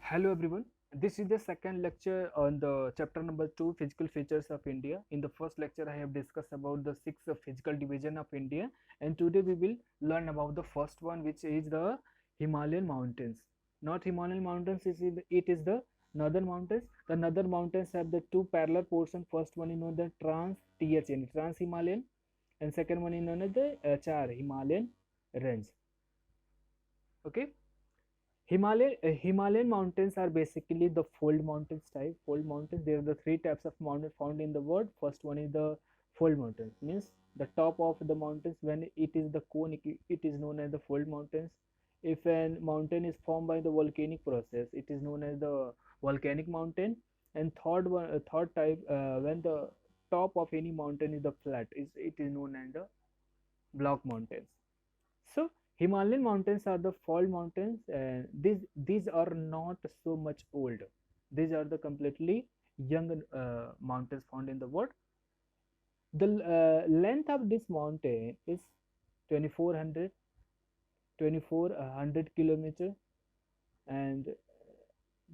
Hello everyone. This is the second lecture on the chapter number 2, physical features of India. In the first lecture I have discussed about the six physical division of India, and today we will learn about the first one, which is the Himalayan mountains. Not Himalayan mountains, it is the northern mountains. The northern mountains have the two parallel portions. First one is known as the THN, Trans Himalayan, and second one is known as the Char Himalayan range. Okay. Himalayan mountains are basically the fold mountains type. Fold mountains, there are the three types of mountains found in the world. First one is the fold mountains, means the top of the mountains, when it is the cone, it is known as the fold mountains. If a mountain is formed by the volcanic process, it is known as the volcanic mountain. And third type, when the top of any mountain is the flat, it is known as the block mountains. So Himalayan mountains are the fold mountains, and these are not so much old. These are the completely young mountains found in the world. The length of this mountain is 2400 kilometer, and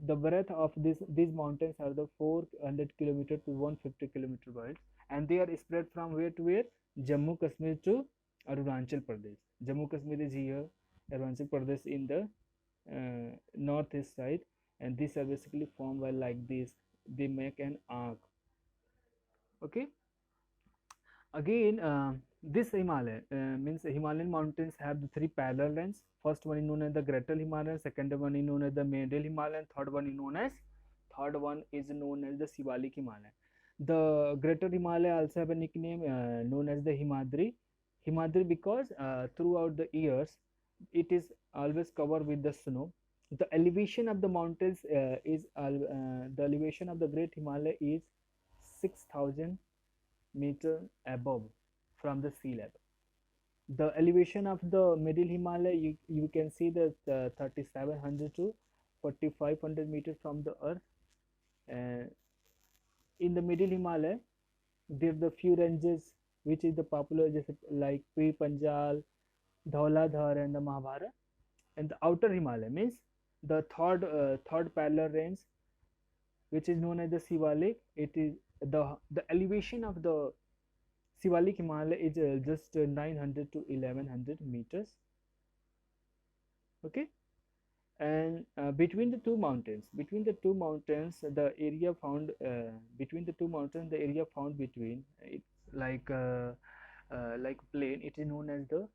the breadth of these mountains are the 400 kilometer to 150 kilometer wide, and they are spread from where to where? Jammu Kashmir to Arunachal Pradesh. Jammu Kashmir is here, Arunachal Pradesh in the northeast side, and these are basically formed by like this. They make an arc. Okay. Again, this Himalaya means Himalayan mountains have the three parallel lines. First one is known as the Greater Himalayan, second one is known as the Middle Himalayan, third one is known as the Shivalik Himalayan. The Greater Himalaya also have a nickname known as the Himadri. Himadri because throughout the years it is always covered with the snow. The elevation of the mountains the elevation of the Great Himalaya is 6,000 meter above from the sea level. The elevation of the Middle Himalaya, you can see that 3,700 to 4,500 meters from the earth. And in the Middle Himalaya, there are the few ranges which is the popular, just like Pir Panjal, Dhauladhar, and the Mahabharata. And the outer Himalaya means the third parallel range, which is known as the Shivalik. It is the elevation of the Shivalik Himalaya is just 900 to 1100 meters. Okay, and between the two mountains, the area found between the two mountains, the area found between it's like plain. It is known as the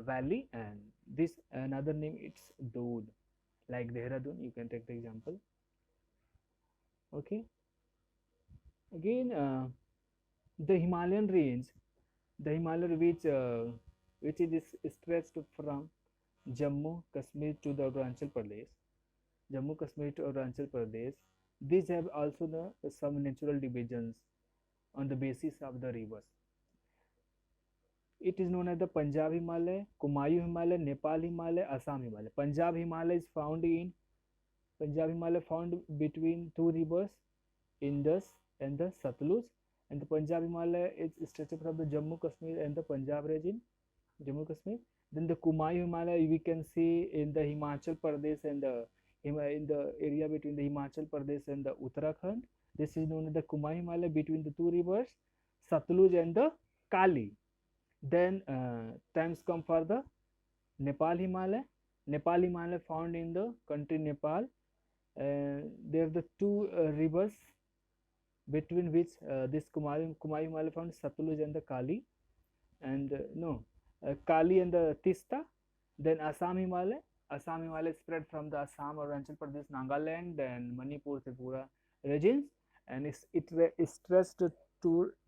valley, and this another name it's Dod, like Dehradun. You can take the example. Okay, again the Himalayan range, the Himalaya which is stretched from Jammu Kashmir to the Arunachal Pradesh, Jammu Kashmir to Arunachal Pradesh. These have also some natural divisions on the basis of the rivers. It is known as the Punjab Himalaya, Kumayu Himalaya, Nepal Himalaya, Assam Himalaya. Punjab Himalaya found between two rivers, Indus and the Satluj, and the Punjab Himalaya is stretched from the Jammu Kashmir and the Punjab region, Jammu Kashmir. Then the Kumayu Himalaya we can see in the Himachal Pradesh and in the area between the Himachal Pradesh and the Uttarakhand. This is known as the Kumayu Himalaya between the two rivers, Satluj and the Kali. Then times come for the Nepal Himalaya. Nepal Himalaya found in the country Nepal. There are the two rivers between which this Kumayu Himalaya found, Satluj and the Kali, and Kali and the Tista. Then Assam Himalaya spread from the Assam, Arunachal Pradesh, Nagaland, and Manipur, Tripura regions, and it stretched to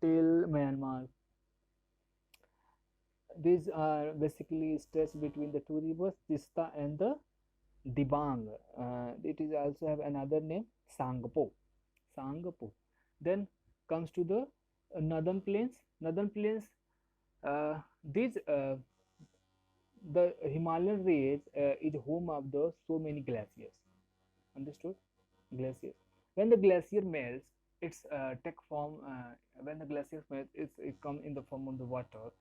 till Myanmar. These are basically stretched between the two rivers, Tista and the Dibang. It is also have another name, Sangpo. Then comes to the northern plains. These the Himalayan range is home of the so many glaciers. Understood? Glaciers. When the glacier melts, it's take form. When the glacier melts, it come in the form of the water,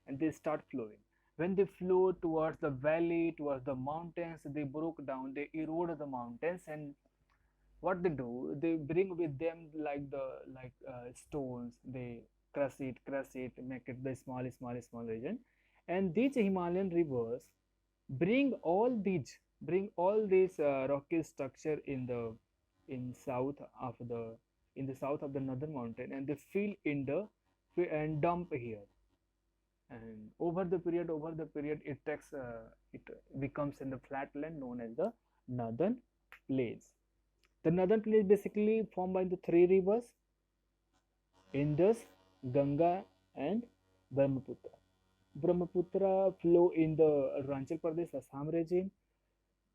and they start flowing. When they flow towards the valley, towards the mountains, they broke down, they erode the mountains, and what they do, they bring with them like the stones. They crush it, make it the small region. And these Himalayan rivers bring all these rocky structure in south of the south of the northern mountain, and they fill in the and dump here. And over the period, it becomes in the flatland known as the northern plains. The northern plains basically formed by the three rivers: Indus, Ganga, and Brahmaputra. Brahmaputra flow in the Arunachal Pradesh, Assam region.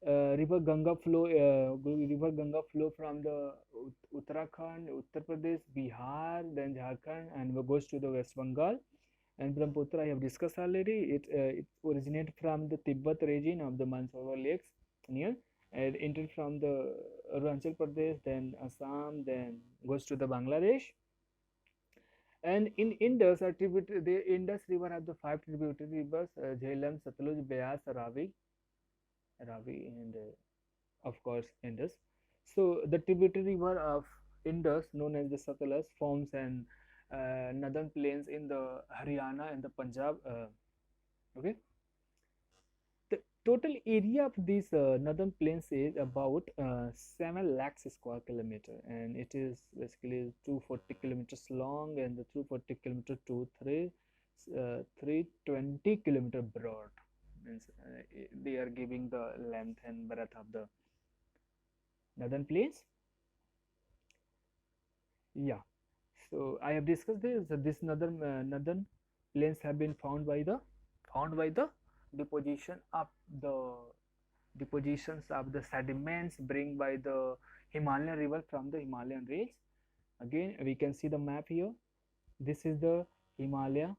River Ganga flow from the Uttarakhand, Uttar Pradesh, Bihar, then Jharkhand, and goes to the West Bengal. And Brahmaputra, I have discussed already. It originates from the Tibet region of the Mansarovar lakes near, and entered from the Arunachal Pradesh, then Assam, then goes to the Bangladesh. And in Indus, the Indus River has the five tributary rivers: Jhelum, Satluj, Beas, Ravi, and of course Indus. So the tributary river of Indus, known as the Satluj, forms an northern plains in the Haryana and the Punjab. Okay, the total area of these northern plains is about 7 lakhs square kilometer, and it is basically 240 kilometers long and the 240 kilometer to 320 kilometer broad. Means they are giving the length and breadth of the northern plains. Yeah, so I have discussed this. This northern plains have been found by the deposition of the depositions of the sediments bring by the Himalayan river from the Himalayan range. Again, we can see the map here. This is the Himalaya.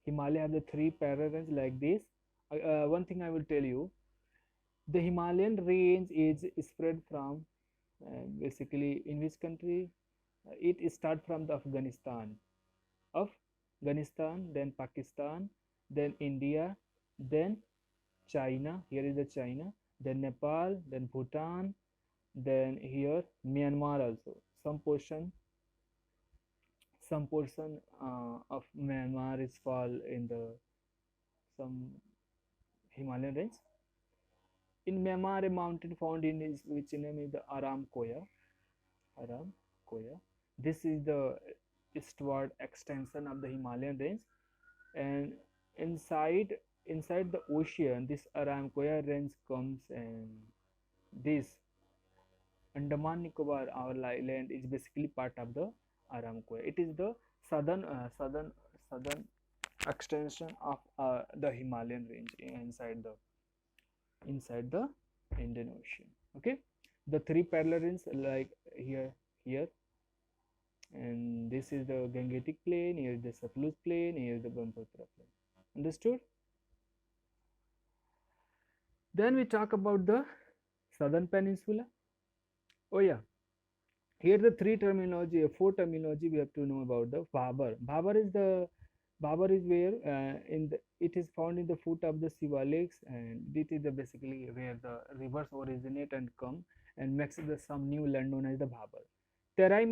Himalaya have the three parallels like this. One thing I will tell you, the Himalayan range is spread from basically in which country? It starts from the Afghanistan, then Pakistan, then India, then China. Here is the China, then Nepal, then Bhutan, then here Myanmar also. Some portion of Myanmar is fall in the some Himalayan range. In Myanmar, a mountain found in which name is the Aram Koya. Aram Koya. This is the eastward extension of the Himalayan range, and inside the ocean, this Aramcoya range comes, and this Andaman Nicobar, our island, is basically part of the Aramcoya. It is the southern extension of the Himalayan range inside the Indian Ocean. Okay, the three parallel ranges like here, and this is the Gangetic plain. Here is the Satluj plain. Here is the Brahmaputra plain. Understood? Then we talk about the southern peninsula. Oh yeah, here the four terminology we have to know about the Bhabar. Bhabar is where it is found in the foot of the Shivaliks, and it is basically where the rivers originate and come and makes some new land known as the Bhabar. Terai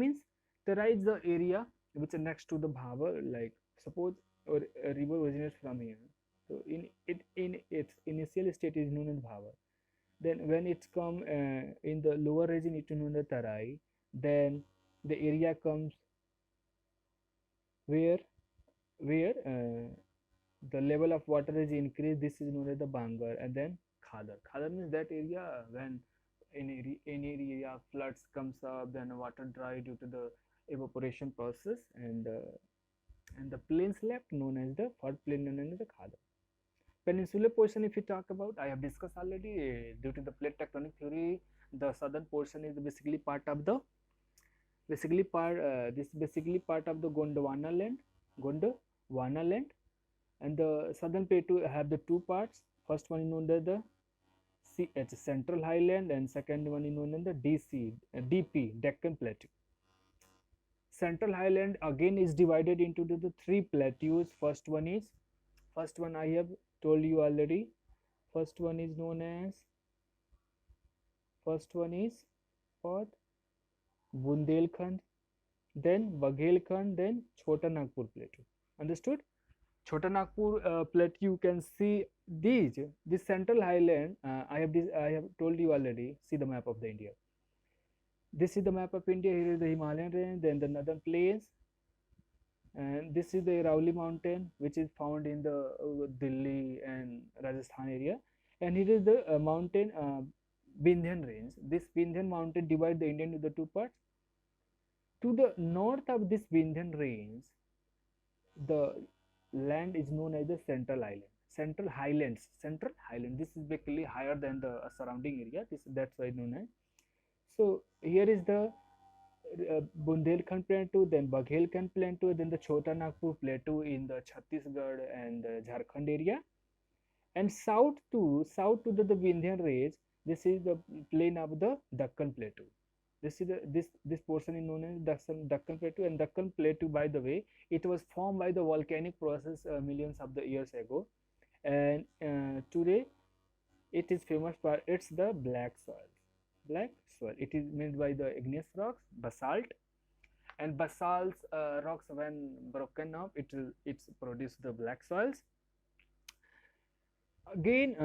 is the area which is next to the Bhabar. Like suppose a river originates from here, so in its initial state is known as Bhabar. Then when it's come in the lower region, it is known as Tarai. Then the area comes where the level of water is increased. This is known as the Bangar. And then Khadar. Khadar means that area when any area floods comes up, then water dry due to the evaporation process, and the plains left known as the flood plain known as the Khadar. Peninsular portion, if we talk about, I have discussed already. Due to the plate tectonic theory, the southern portion is basically part of the part of the Gondwana land, and the southern plateau have the two parts. First one is known as the Central Highland, and second one is known as the DP, Deccan Plateau. Central Highland again is divided into the three plateaus. First one I have told you already. First one is known as, first one is what? Bundelkhand, then Baghelkhand, then Chota Nagpur Plateau. Understood? Chota Nagpur Plateau, you can see this central highland. I have told you already. See the map of the India. This is the map of India. Here is the Himalayan range, then the northern plains, and this is the Arauli mountain, which is found in the Delhi and Rajasthan area. And here is the mountain Vindhyan range. This Vindhyan mountain divides the India into the two parts. To the north of this Vindhyan range, the land is known as the Central Island. Central Highlands. Central Highland. This is basically higher than the surrounding area. That's why known as. So here is the Bundelkhand Plateau, then Baghelkhand Plateau, then the Chota Nagpur Plateau in the Chhattisgarh and Jharkhand area. And south to the Vindhyan range, this is the plain of the Deccan Plateau. This is this portion is known as Deccan Plateau. And Deccan Plateau, by the way, it was formed by the volcanic process millions of the years ago, and today it is famous for its the black soil. Black soil. It is made by the igneous rocks, basalt, and basalt rocks, when broken up, it's produce the black soils. Again,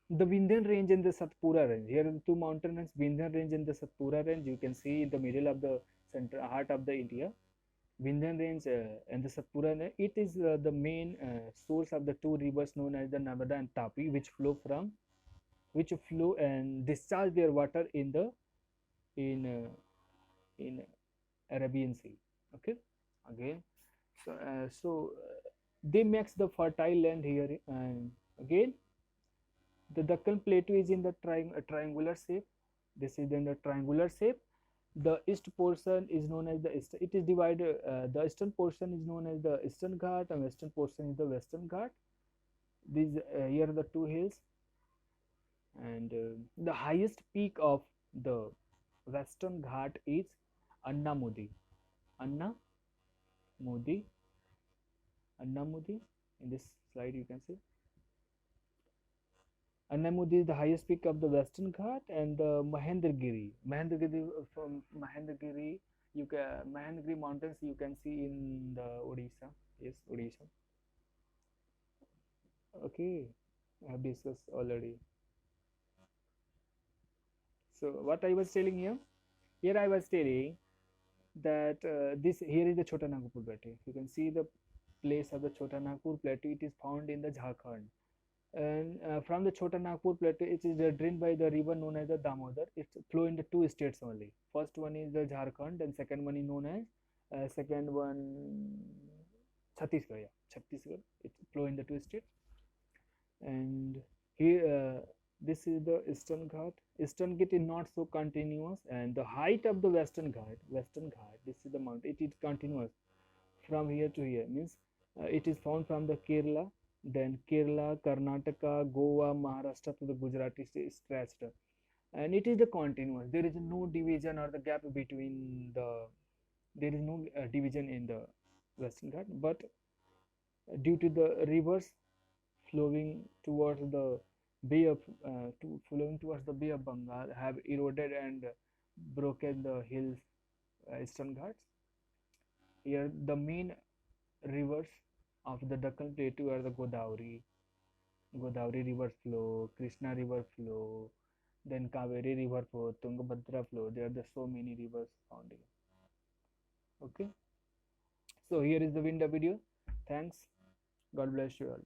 the Vindhyan range and the Satpura range. Here are the two mountain ranges, Vindhyan range and the Satpura range. You can see in the middle of the center heart of the India. Vindhyan range and the Satpura range. It is the main source of the two rivers known as the Narmada and Tapi, which flow and discharge their water in the in Arabian Sea. Okay, again, so they makes the fertile land here. And again, the Deccan Plateau is in the triangular shape. This is in the triangular shape. The east portion is known as the east. It is divided. The eastern portion is known as the Eastern Ghat, and western portion is the Western Ghat. These here are the two hills, and the highest peak of the Western Ghat is Annamudi. Annamudi. In this slide, you can see. Annamudi is the highest peak of the Western Ghat, and the Mahendragiri. From Mahendragiri, Mahendragiri mountains you can see in the Odisha. Yes, Odisha. Okay, I have discussed already. So what I was telling here I was telling that this here is the Chota Nagpur Plateau. You can see the place of the Chota Nagpur Plateau. It is found in the Jharkhand. And from the Chota Nagpur Plateau, it is drained by the river known as the Damodar. It flow in the two states only. First one is the Jharkhand, and second one is known as second one Chhattisgarh. Yeah, Chhattisgarh. It flow in the two states. And here this is the Eastern Ghat. Eastern Ghat is not so continuous, and the height of the Western Ghat, this is the mountain. It is continuous from here to here. Means it is found from the Kerala, then Kerala, Karnataka, Goa, Maharashtra to the Gujarati stretched, and it is the continuous. There is no division or the gap between the. There is no division in the Western Ghat, but due to the rivers flowing towards the Bay of Bengal have eroded and broken the hills, Eastern Ghats. Here the main rivers of the Deccan Plateau are the Godavari river flow, Krishna river flow, then Kaveri river flow, Tungabhadra flow. There are so many rivers found here. Okay, so here is the window video. Thanks. God bless you all.